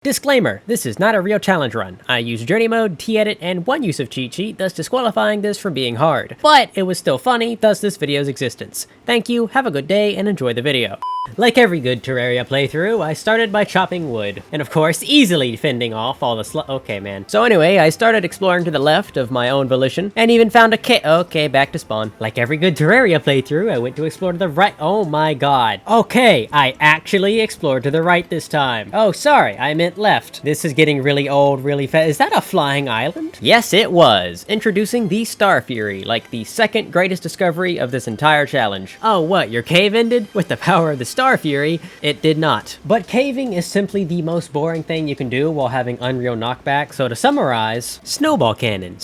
Disclaimer, this is not a real challenge run. I use journey mode, T-edit, and one use of cheat sheet, thus disqualifying this from being hard. But it was still funny, thus this video's existence. Thank you, have a good day, and enjoy the video. Like every good Terraria playthrough, I started by chopping wood, and of course, easily fending off all the okay, man. So anyway, I started exploring to the left of my own volition, and even found a okay, back to spawn. Like every good Terraria playthrough, I went to explore to the right. Oh my god. Okay, I actually explored to the right this time. Oh, sorry, I meant left. This is getting really old, really fast. Is that a flying island? Yes, it was. Introducing the Star Fury, like the second greatest discovery of this entire challenge. Oh, what, your cave ended? With the power of the Star Fury, it did not. But caving is simply the most boring thing you can do while having Unreal Knockback, so to summarize, Snowball Cannon,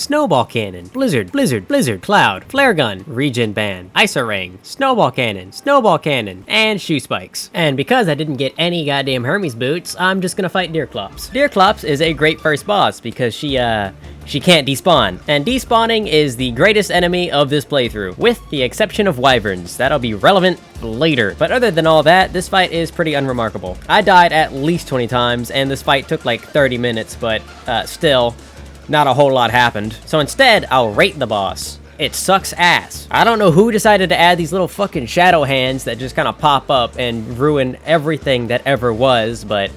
Blizzard, Cloud, Flare Gun, Regen Band, Ice Ring, Snowball Cannon, and Shoe Spikes. And because I didn't get any goddamn Hermes boots, I'm just gonna fight Deerclops. Deerclops is a great first boss because she can't despawn. And despawning is the greatest enemy of this playthrough, with the exception of wyverns. That'll be relevant later. But other than all that, this fight is pretty unremarkable. I died at least 20 times, and this fight took like 30 minutes, but still, not a whole lot happened. So instead, I'll rate the boss. It sucks ass. I don't know who decided to add these little fucking shadow hands that just kind of pop up and ruin everything that ever was, but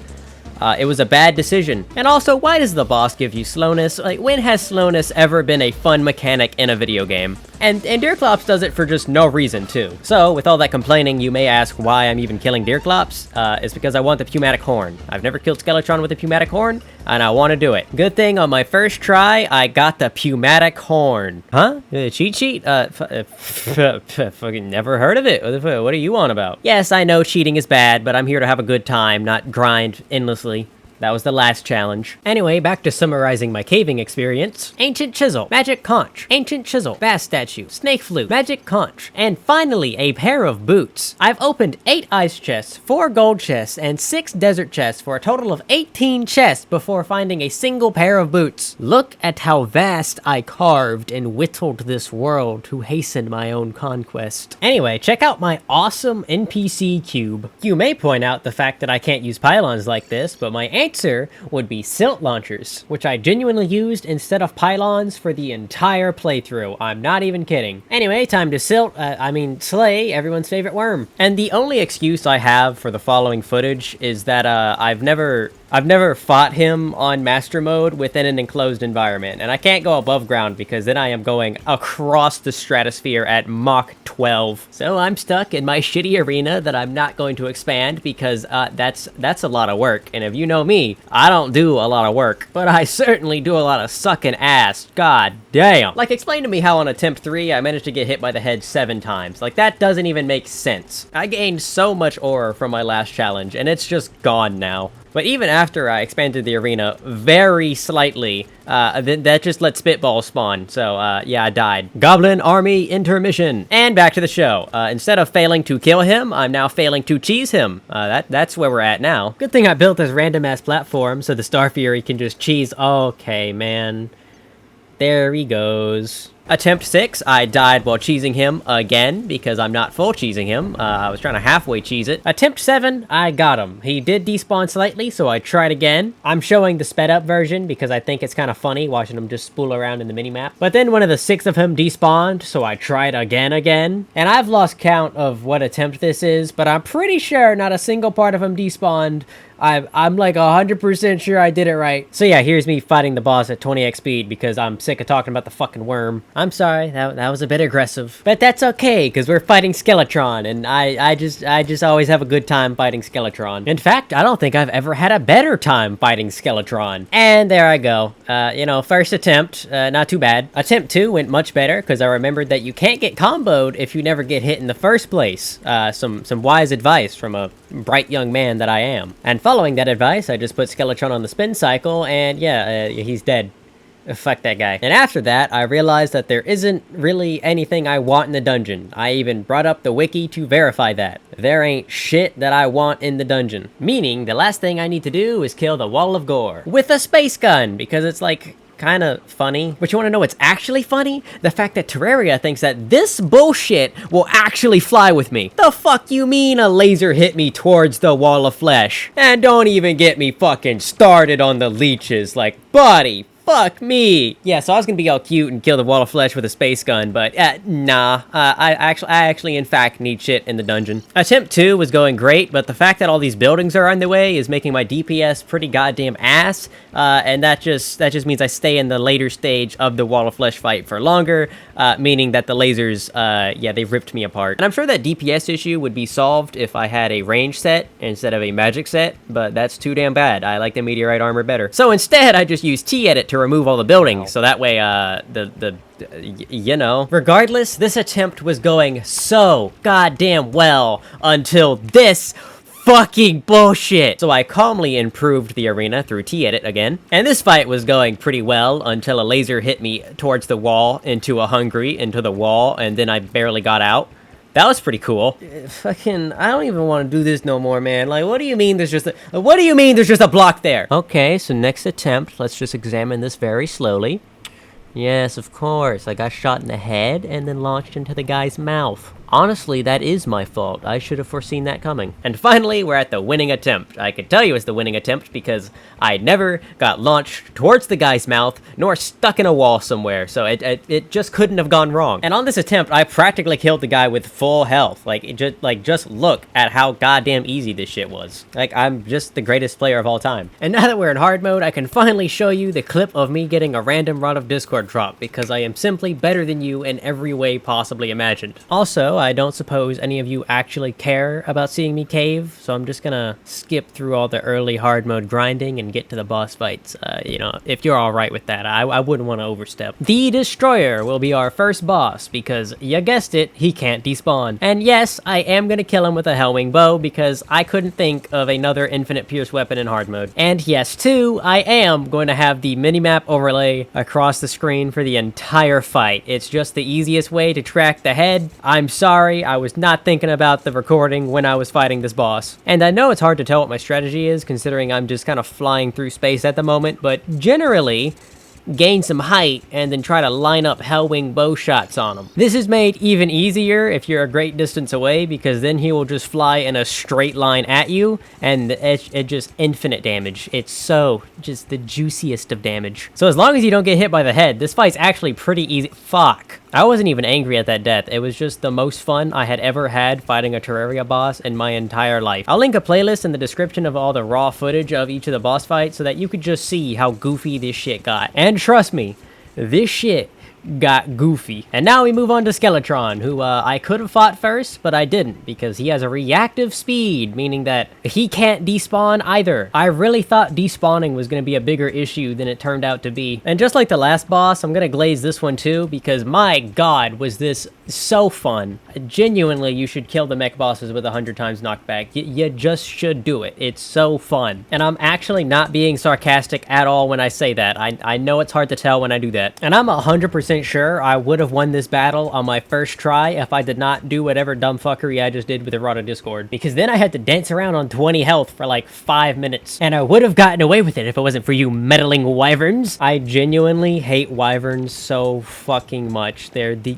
it was a bad decision. And also, why does the boss give you slowness? Like, when has slowness ever been a fun mechanic in a video game? And Deerclops does it for just no reason, too. So, with all that complaining, you may ask why I'm even killing Deerclops. It's because I want the Pneumatic Horn. I've never killed Skeletron with a Pneumatic Horn, and I want to do it. Good thing on my first try, I got the Pneumatic Horn. Huh? Cheat sheet? Fucking never heard of it. What are you on about? Yes, I know cheating is bad, but I'm here to have a good time, not grind endlessly. That was the last challenge. Anyway, back to summarizing my caving experience. Ancient Chisel, Magic Conch, Ancient Chisel, Bass Statue, Snake Flute, Magic Conch, and finally a pair of boots. I've opened 8 ice chests, 4 gold chests, and 6 desert chests for a total of 18 chests before finding a single pair of boots. Look at how vast I carved and whittled this world to hasten my own conquest. Anyway, check out my awesome NPC cube. You may point out the fact that I can't use pylons like this, but my answer would be silt launchers, which I genuinely used instead of pylons for the entire playthrough. I'm not even kidding. Anyway, time to slay everyone's favorite worm. And the only excuse I have for the following footage is that I've never fought him on master mode within an enclosed environment, and I can't go above ground because then I am going across the stratosphere at Mach 12. So I'm stuck in my shitty arena that I'm not going to expand because that's a lot of work, and if you know me, I don't do a lot of work, but I certainly do a lot of sucking ass. God damn. Like, explain to me how on attempt 3 I managed to get hit by the head 7 times. Like, that doesn't even make sense. I gained so much aura from my last challenge, and it's just gone now. But even after I expanded the arena very slightly, that just let spitballs spawn. So, yeah, I died. Goblin Army intermission. And back to the show. Instead of failing to kill him, I'm now failing to cheese him. That's where we're at now. Good thing I built this random-ass platform so the Star Fury can just cheese. Okay, man. There he goes. Attempt 6, I died while cheesing him again because I'm not full cheesing him. I was trying to halfway cheese it. Attempt 7, I got him. He did despawn slightly, so I tried again. I'm showing the sped up version because I think it's kind of funny watching him just spool around in the minimap. But then one of the 6 of him despawned, so I tried again. And I've lost count of what attempt this is, but I'm pretty sure not a single part of him despawned. I'm like 100% sure I did it right. So yeah, here's me fighting the boss at 20x speed because I'm sick of talking about the fucking worm. I'm sorry, that was a bit aggressive. But that's okay, because we're fighting Skeletron, and I just always have a good time fighting Skeletron. In fact, I don't think I've ever had a better time fighting Skeletron. And there I go. First attempt, not too bad. Attempt 2 went much better, because I remembered that you can't get comboed if you never get hit in the first place. Some wise advice from a bright young man that I am. And following that advice, I just put Skeletron on the spin cycle, and yeah, he's dead. Fuck that guy. And after that, I realized that there isn't really anything I want in the dungeon. I even brought up the wiki to verify that. There ain't shit that I want in the dungeon. Meaning, the last thing I need to do is kill the Wall of Gore with a space gun, because it's like kind of funny. But you want to know what's actually funny? The fact that Terraria thinks that this bullshit will actually fly with me. The fuck you mean a laser hit me towards the wall of flesh? And don't even get me fucking started on the leeches. Like, buddy, fuck me. Yeah, so I was gonna be all cute and kill the wall of flesh with a space gun, but nah. I actually, in fact, need shit in the dungeon. Attempt 2 was going great, but the fact that all these buildings are on the way is making my DPS pretty goddamn ass, and that just means I stay in the later stage of the wall of flesh fight for longer, meaning that the lasers, yeah, they ripped me apart. And I'm sure that DPS issue would be solved if I had a range set instead of a magic set, but that's too damn bad. I like the meteorite armor better. So instead, I just use T-edit to remove all the buildings, so that way, you know. Regardless, this attempt was going so goddamn well until this fucking bullshit. So I calmly improved the arena through T-edit again, and this fight was going pretty well until a laser hit me towards the wall, into a hungry, into the wall, and then I barely got out. That was pretty cool. Fucking, I don't even want to do this no more, man. Like, what do you mean there's just a block there? Okay, so next attempt, let's just examine this very slowly. Yes, of course, I got shot in the head and then launched into the guy's mouth. Honestly, that is my fault. I should have foreseen that coming. And finally, we're at the winning attempt. I can tell you it's the winning attempt because I never got launched towards the guy's mouth, nor stuck in a wall somewhere, so it just couldn't have gone wrong. And on this attempt, I practically killed the guy with full health. Just look at how goddamn easy this shit was. Like, I'm just the greatest player of all time. And now that we're in hard mode, I can finally show you the clip of me getting a random Rod of Discord drop, because I am simply better than you in every way possibly imagined. Also, I don't suppose any of you actually care about seeing me cave, so I'm just gonna skip through all the early hard mode grinding and get to the boss fights. You know, if you're alright with that, I wouldn't want to overstep. The Destroyer will be our first boss, because, you guessed it, he can't despawn. And yes, I am gonna kill him with a Hellwing bow, because I couldn't think of another infinite pierce weapon in hard mode. And yes, too, I am going to have the minimap overlay across the screen for the entire fight. It's just the easiest way to track the head. I'm sorry, I was not thinking about the recording when I was fighting this boss. And I know it's hard to tell what my strategy is, considering I'm just kind of flying through space at the moment, but generally, gain some height, and then try to line up Hellwing bow shots on him. This is made even easier if you're a great distance away, because then he will just fly in a straight line at you, and it just infinite damage. It's so just the juiciest of damage. So as long as you don't get hit by the head, this fight's actually pretty easy. Fuck. I wasn't even angry at that death. It was just the most fun I had ever had fighting a Terraria boss in my entire life. I'll link a playlist in the description of all the raw footage of each of the boss fights so that you could just see how goofy this shit got. And trust me, this shit got goofy. And now we move on to Skeletron, who I could have fought first, but I didn't, because he has a reactive speed, meaning that he can't despawn either. I really thought despawning was going to be a bigger issue than it turned out to be. And just like the last boss, I'm going to glaze this one too, because my god, was this so fun. Genuinely, you should kill the mech bosses with 100 times knockback. You just should do it. It's so fun. And I'm actually not being sarcastic at all when I say that. I know it's hard to tell when I do that. And I'm 100% sure I would have won this battle on my first try if I did not do whatever dumb fuckery I just did with the Rod of Discord. Because then I had to dance around on 20 health for like 5 minutes. And I would have gotten away with it if it wasn't for you meddling wyverns. I genuinely hate wyverns so fucking much. They're the...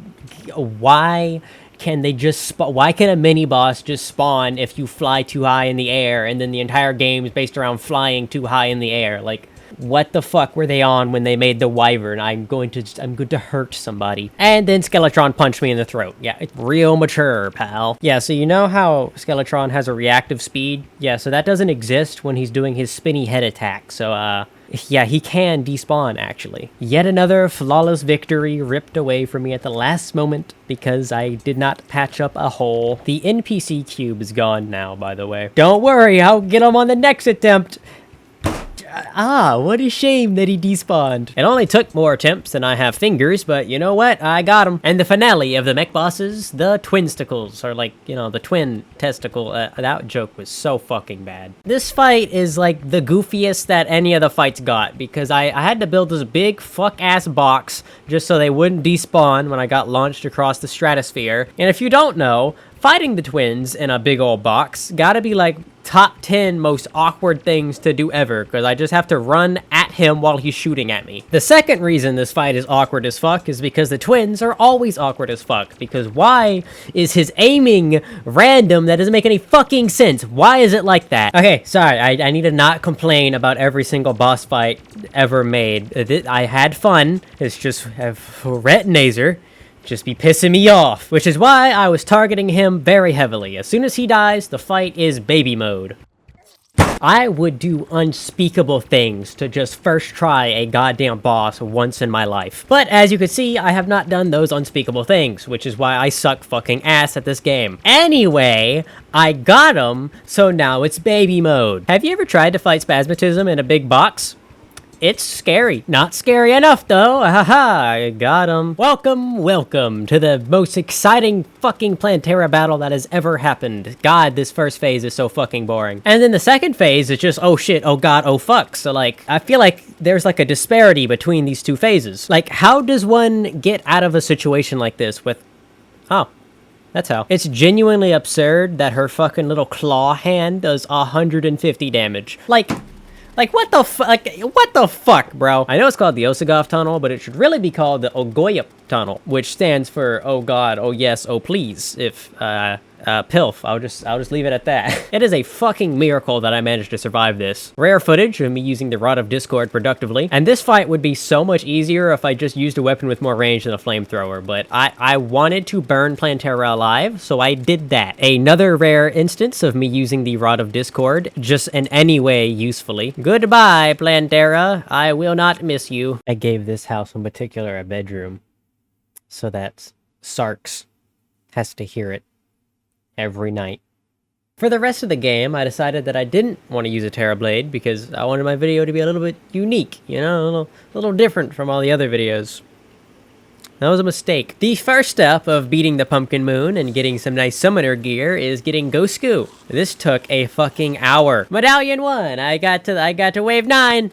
Why can they just spawn? Why can a mini boss just spawn if you fly too high in the air, and then the entire game is based around flying too high in the air? Like, what the fuck were they on when they made the wyvern? I'm going to hurt somebody. And then Skeletron punched me in the throat. Yeah, it's real mature, pal. Yeah, so you know how Skeletron has a reactive speed? Yeah, so that doesn't exist when he's doing his spinny head attack. So, yeah, he can despawn, actually. Yet another flawless victory ripped away from me at the last moment because I did not patch up a hole. The NPC cube is gone now, by the way. Don't worry, I'll get him on the next attempt. Ah, what a shame that he despawned. It only took more attempts than I have fingers, but you know what? I got him. And the finale of the mech bosses, the twinsticles, or like, you know, the twin testicle. That joke was so fucking bad. This fight is like the goofiest that any of the fights got, because I had to build this big fuck-ass box just so they wouldn't despawn when I got launched across the stratosphere. And if you don't know, fighting the twins in a big old box gotta be like top 10 most awkward things to do ever, because I just have to run at at him while he's shooting at me. The second reason this fight is awkward as fuck is because the twins are always awkward as fuck. Because why is his aiming random? That doesn't make any fucking sense. Why is it like that? Okay, sorry, I need to not complain about every single boss fight ever made. I had fun. It's just Retinazer just be pissing me off, which is why I was targeting him very heavily. As soon as he dies, the fight is baby mode. I would do unspeakable things to just first try a goddamn boss once in my life. But as you can see, I have not done those unspeakable things, which is why I suck fucking ass at this game. Anyway, I got him, so now it's baby mode. Have you ever tried to fight spasmatism in a big box? It's scary. Not scary enough, though. Haha, I got him. Welcome to the most exciting fucking Plantera battle that has ever happened. God, this first phase is so fucking boring. And then the second phase is just, oh shit, oh god, oh fuck. So like, I feel like there's like a disparity between these two phases. Like, how does one get out of a situation like this with... Oh. That's how. It's genuinely absurd that her fucking little claw hand does 150 damage. Like, what the fuck, bro? I know it's called the Osagov Tunnel, but it should really be called the Ogoyep Tunnel, which stands for, oh god, oh yes, oh please, if, pilf. I'll just leave it at that. It is a fucking miracle that I managed to survive this. Rare footage of me using the Rod of Discord productively, and this fight would be so much easier if I just used a weapon with more range than a flamethrower, but I wanted to burn Plantera alive, so I did that. Another rare instance of me using the Rod of Discord, just in any way usefully. Goodbye, Plantera. I will not miss you. I gave this house in particular a bedroom, so that Sarks has to hear it every night. For the rest of the game, I decided that I didn't want to use a Terrablade because I wanted my video to be a little bit unique, you know, a little different from all the other videos. That was a mistake. The first step of beating the Pumpkin Moon and getting some nice summoner gear is getting Gosku. This took a fucking hour. Medallion 1, I got to wave 9.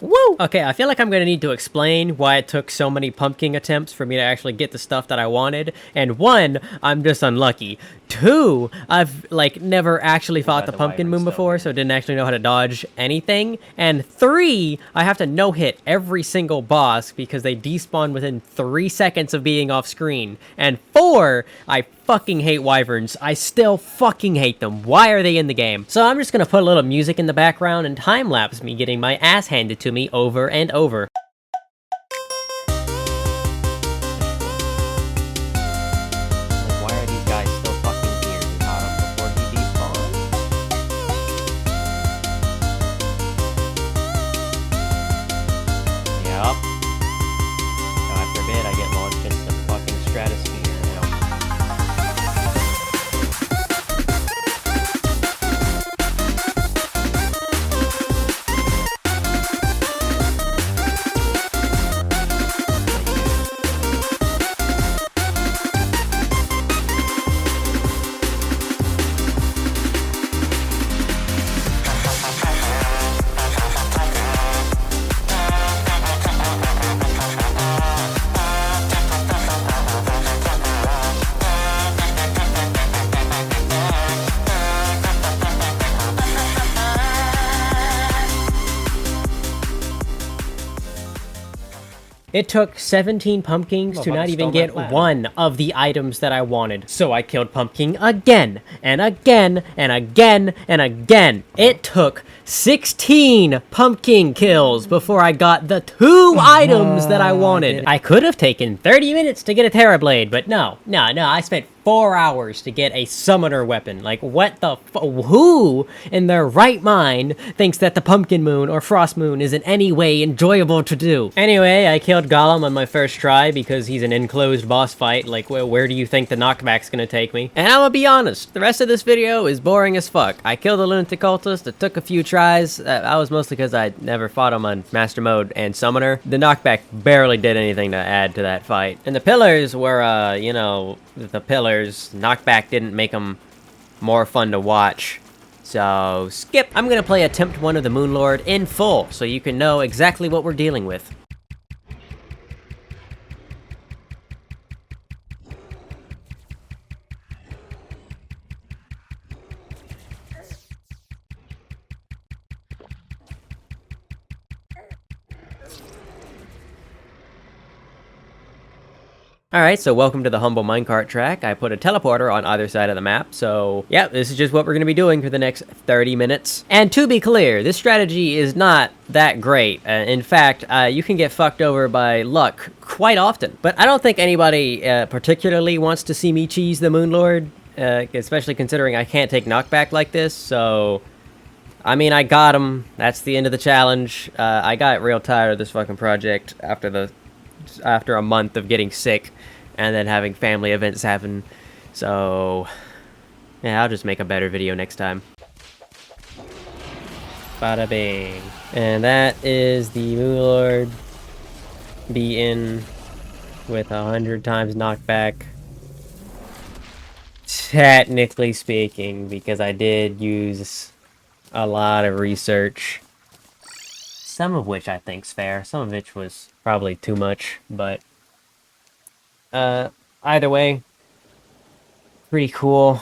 Woo! Okay, I feel like I'm gonna need to explain why it took so many pumpkin attempts for me to actually get the stuff that I wanted. And 1, I'm just unlucky. 2, I've, like, never actually fought the Pumpkin Moon before, so didn't actually know how to dodge anything. And 3, I have to no-hit every single boss because they despawn within 3 seconds of being off screen. And 4, I fucking hate wyverns. I still fucking hate them. Why are they in the game? So I'm just gonna put a little music in the background and time-lapse me getting my ass handed to me over and over. Why are these guys still fucking here? We caught him before he despawned? Yup. God forbid I get launched into the fucking stratosphere now. It took 17 pumpkins to not even get one of the items that I wanted. So I killed Pumpkin again, and again, and again, and again. It took 16 pumpkin kills before I got the 2 items that I wanted. I could have taken 30 minutes to get a Terrablade, but no, I spent 4 hours to get a summoner weapon. Like, what the who in their right mind thinks that the Pumpkin Moon or Frost Moon is in any way enjoyable to do? Anyway, I killed Golem on my first try because he's an enclosed boss fight. Like, where do you think the knockback's gonna take me? And I'm gonna be honest, the rest of this video is boring as fuck. I killed a lunatic cultist, it took a few tries. That was mostly because I never fought him on Master Mode and Summoner. The knockback barely did anything to add to that fight. And the pillars were, you know, the pillars. Knockback didn't make them more fun to watch. So, skip. I'm gonna play Attempt 1 of the Moonlord in full, so you can know exactly what we're dealing with. Alright, so welcome to the Humble Minecart track. I put a teleporter on either side of the map, so yeah, this is just what we're going to be doing for the next 30 minutes. And to be clear, this strategy is not that great. In fact, you can get fucked over by luck quite often. But I don't think anybody particularly wants to see me cheese the Moonlord, especially considering I can't take knockback like this, so... I mean, I got him. That's the end of the challenge. I got real tired of this fucking project after a month of getting sick and then having family events happen. So, yeah, I'll just make a better video next time. Bada bing. And that is the Moonlord beaten with 100 times knockback. Technically speaking, because I did use a lot of research. Some of which I think's fair, some of which was probably too much, but either way, pretty cool.